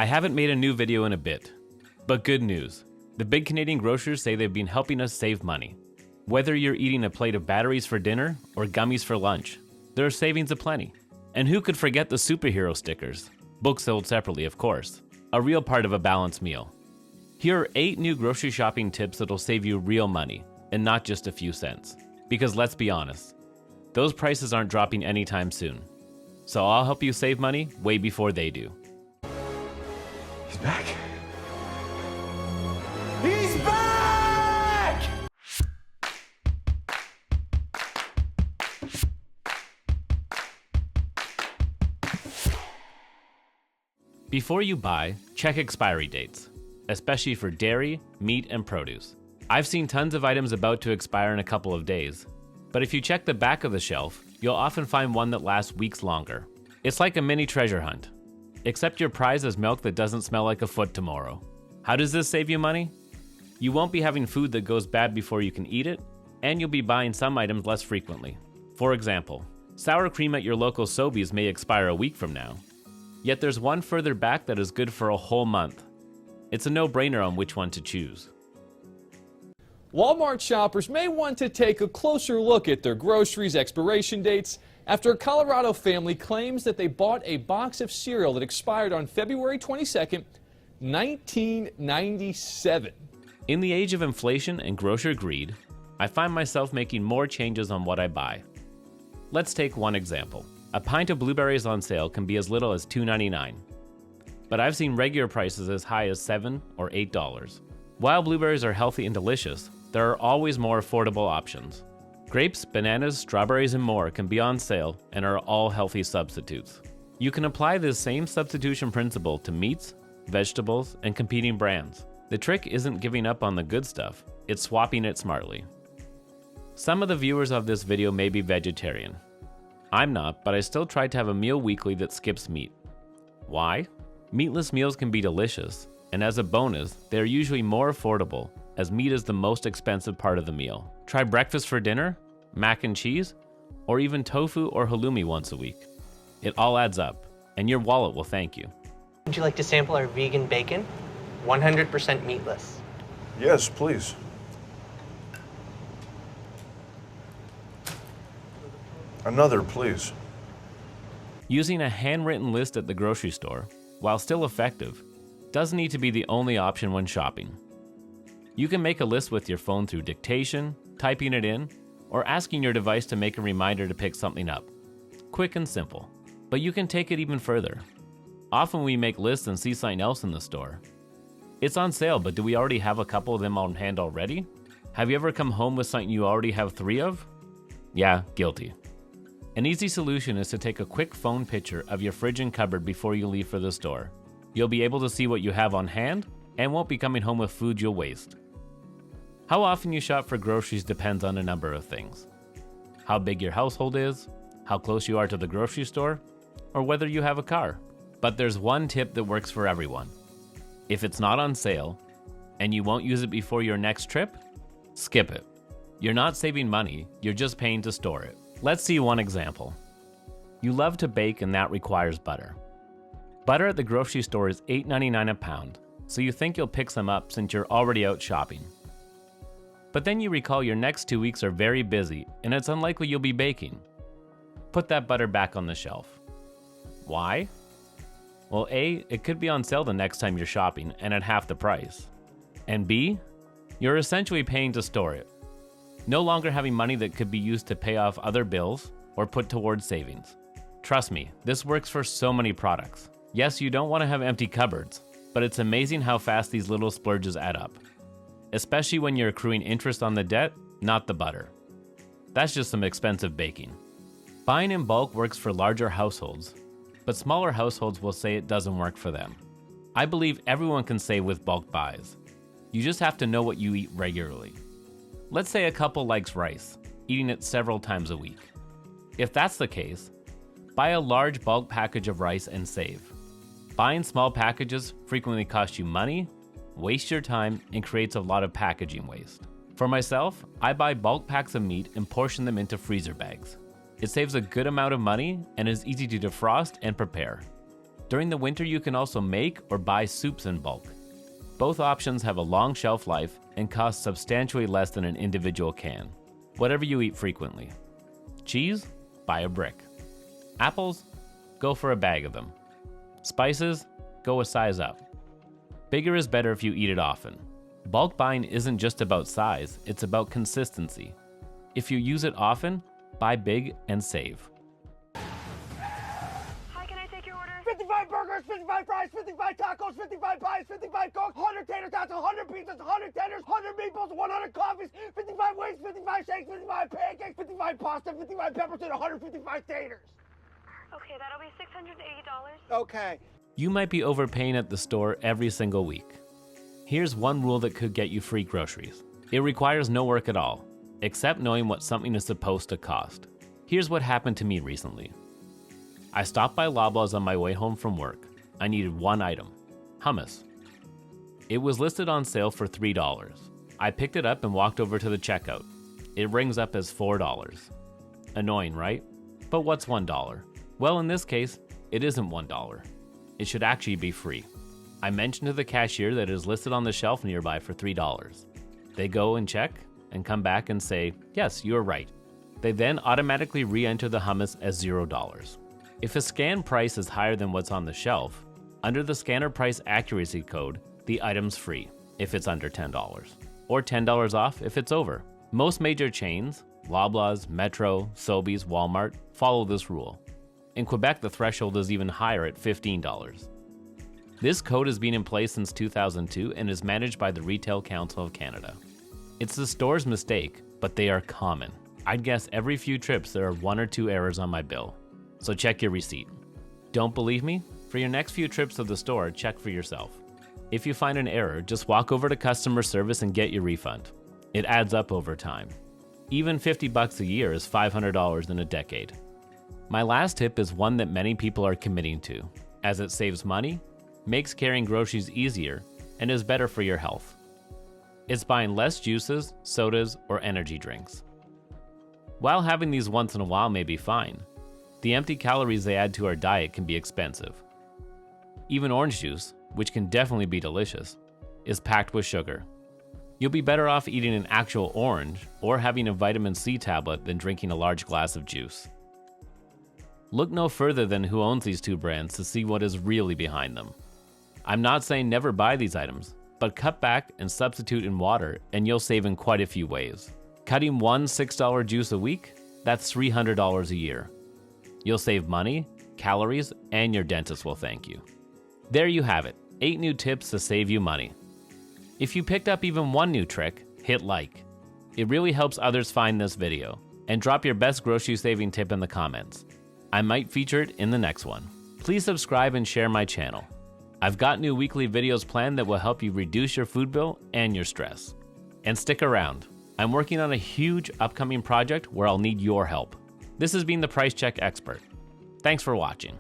I haven't made a new video in a bit, but good news. The big Canadian grocers say they've been helping us save money. Whether you're eating a plate of batteries for dinner or gummies for lunch, there are savings aplenty. And who could forget the superhero stickers? Books sold separately, of course. A real part of a balanced meal. Here are 8 new grocery shopping tips that'll save you real money, and not just a few cents. Because let's be honest, those prices aren't dropping anytime soon. So I'll help you save money way before they do. He's back. He's back! Before you buy, check expiry dates, especially for dairy, meat, and produce. I've seen tons of items about to expire in a couple of days, but if you check the back of the shelf, you'll often find one that lasts weeks longer. It's like a mini treasure hunt, except your prize is milk that doesn't smell like a foot tomorrow. How does this save you money? You won't be having food that goes bad before you can eat it, and you'll be buying some items less frequently. For example, sour cream at your local Sobeys may expire a week from now, yet there's one further back that is good for a whole month. It's a no-brainer on which one to choose. Walmart shoppers may want to take a closer look at their groceries' expiration dates after a Colorado family claims that they bought a box of cereal that expired on February 22nd, 1997. In the age of inflation and grocer greed, I find myself making more changes on what I buy. Let's take one example. A pint of blueberries on sale can be as little as $2.99, but I've seen regular prices as high as $7 or $8. While blueberries are healthy and delicious, there are always more affordable options. Grapes, bananas, strawberries, and more can be on sale and are all healthy substitutes. You can apply this same substitution principle to meats, vegetables, and competing brands. The trick isn't giving up on the good stuff, it's swapping it smartly. Some of the viewers of this video may be vegetarian. I'm not, but I still try to have a meal weekly that skips meat. Why? Meatless meals can be delicious, and as a bonus, they are usually more affordable, as meat is the most expensive part of the meal. Try breakfast for dinner, mac and cheese, or even tofu or halloumi once a week. It all adds up, and your wallet will thank you. Would you like to sample our vegan bacon? 100% meatless. Yes, please. Another, please. Using a handwritten list at the grocery store, while still effective, doesn't need to be the only option when shopping. You can make a list with your phone through dictation, typing it in, or asking your device to make a reminder to pick something up. Quick and simple. But you can take it even further. Often we make lists and see something else in the store. It's on sale, but do we already have a couple of them on hand already? Have you ever come home with something you already have 3 of? Yeah, guilty. An easy solution is to take a quick phone picture of your fridge and cupboard before you leave for the store. You'll be able to see what you have on hand and won't be coming home with food you'll waste. How often you shop for groceries depends on a number of things. How big your household is, how close you are to the grocery store, or whether you have a car. But there's one tip that works for everyone. If it's not on sale, and you won't use it before your next trip, skip it. You're not saving money, you're just paying to store it. Let's see one example. You love to bake and that requires butter. Butter at the grocery store is $8.99 a pound, so you think you'll pick some up since you're already out shopping. But then you recall your next 2 weeks are very busy and it's unlikely you'll be baking. Put that butter back on the shelf. Why? Well, A, it could be on sale the next time you're shopping and at half the price. And B, you're essentially paying to store it. No longer having money that could be used to pay off other bills or put towards savings. Trust me, this works for so many products. Yes, you don't want to have empty cupboards, but it's amazing how fast these little splurges add up. Especially when you're accruing interest on the debt, not the butter. That's just some expensive baking. Buying in bulk works for larger households, but smaller households will say it doesn't work for them. I believe everyone can save with bulk buys. You just have to know what you eat regularly. Let's say a couple likes rice, eating it several times a week. If that's the case, buy a large bulk package of rice and save. Buying small packages frequently costs you money, wastes your time, and creates a lot of packaging waste. For myself, I buy bulk packs of meat and portion them into freezer bags. It saves a good amount of money and is easy to defrost and prepare. During the winter, you can also make or buy soups in bulk. Both options have a long shelf life and cost substantially less than an individual can, whatever you eat frequently. Cheese? Buy a brick. Apples? Go for a bag of them. Spices? Go a size up. Bigger is better if you eat it often. Bulk buying isn't just about size, it's about consistency. If you use it often, buy big and save. Hi, can I take your order? 55 burgers, 55 fries, 55 tacos, 55 pies, 55 cokes, 100 tater tots, 100 pizzas, 100 tenders, 100 meatballs, 100 coffees, 55 wings, 55 shakes, 55 pancakes, 55 pasta, 55 peppers, and 155 taters. Okay, that'll be $680. Okay. You might be overpaying at the store every single week. Here's one rule that could get you free groceries. It requires no work at all, except knowing what something is supposed to cost. Here's what happened to me recently. I stopped by Loblaws on my way home from work. I needed one item, hummus. It was listed on sale for $3. I picked it up and walked over to the checkout. It rings up as $4. Annoying, right? But what's $1? Well, in this case, it isn't $1. It should actually be free. I mentioned to the cashier that it is listed on the shelf nearby for $3. They go and check and come back and say, yes, you are right. They then automatically re-enter the hummus as $0. If a scan price is higher than what's on the shelf, under the scanner price accuracy code, the item's free if it's under $10, or $10 off if it's over. Most major chains, Loblaws, Metro, Sobeys, Walmart, follow this rule. In Quebec, the threshold is even higher at $15. This code has been in place since 2002 and is managed by the Retail Council of Canada. It's the store's mistake, but they are common. I'd guess every few trips there are 1 or 2 errors on my bill. So check your receipt. Don't believe me? For your next few trips to the store, check for yourself. If you find an error, just walk over to customer service and get your refund. It adds up over time. Even $50 a year is $500 in a decade. My last tip is one that many people are committing to, as it saves money, makes carrying groceries easier, and is better for your health. It's buying less juices, sodas, or energy drinks. While having these once in a while may be fine, the empty calories they add to our diet can be expensive. Even orange juice, which can definitely be delicious, is packed with sugar. You'll be better off eating an actual orange or having a vitamin C tablet than drinking a large glass of juice. Look no further than who owns these two brands to see what is really behind them. I'm not saying never buy these items, but cut back and substitute in water and you'll save in quite a few ways. Cutting one $6 juice a week, that's $300 a year. You'll save money, calories, and your dentist will thank you. There you have it, 8 new tips to save you money. If you picked up even one new trick, hit like. It really helps others find this video, and drop your best grocery saving tip in the comments. I might feature it in the next one. Please subscribe and share my channel. I've got new weekly videos planned that will help you reduce your food bill and your stress. And stick around. I'm working on a huge upcoming project where I'll need your help. This has been the Price Check Expert. Thanks for watching.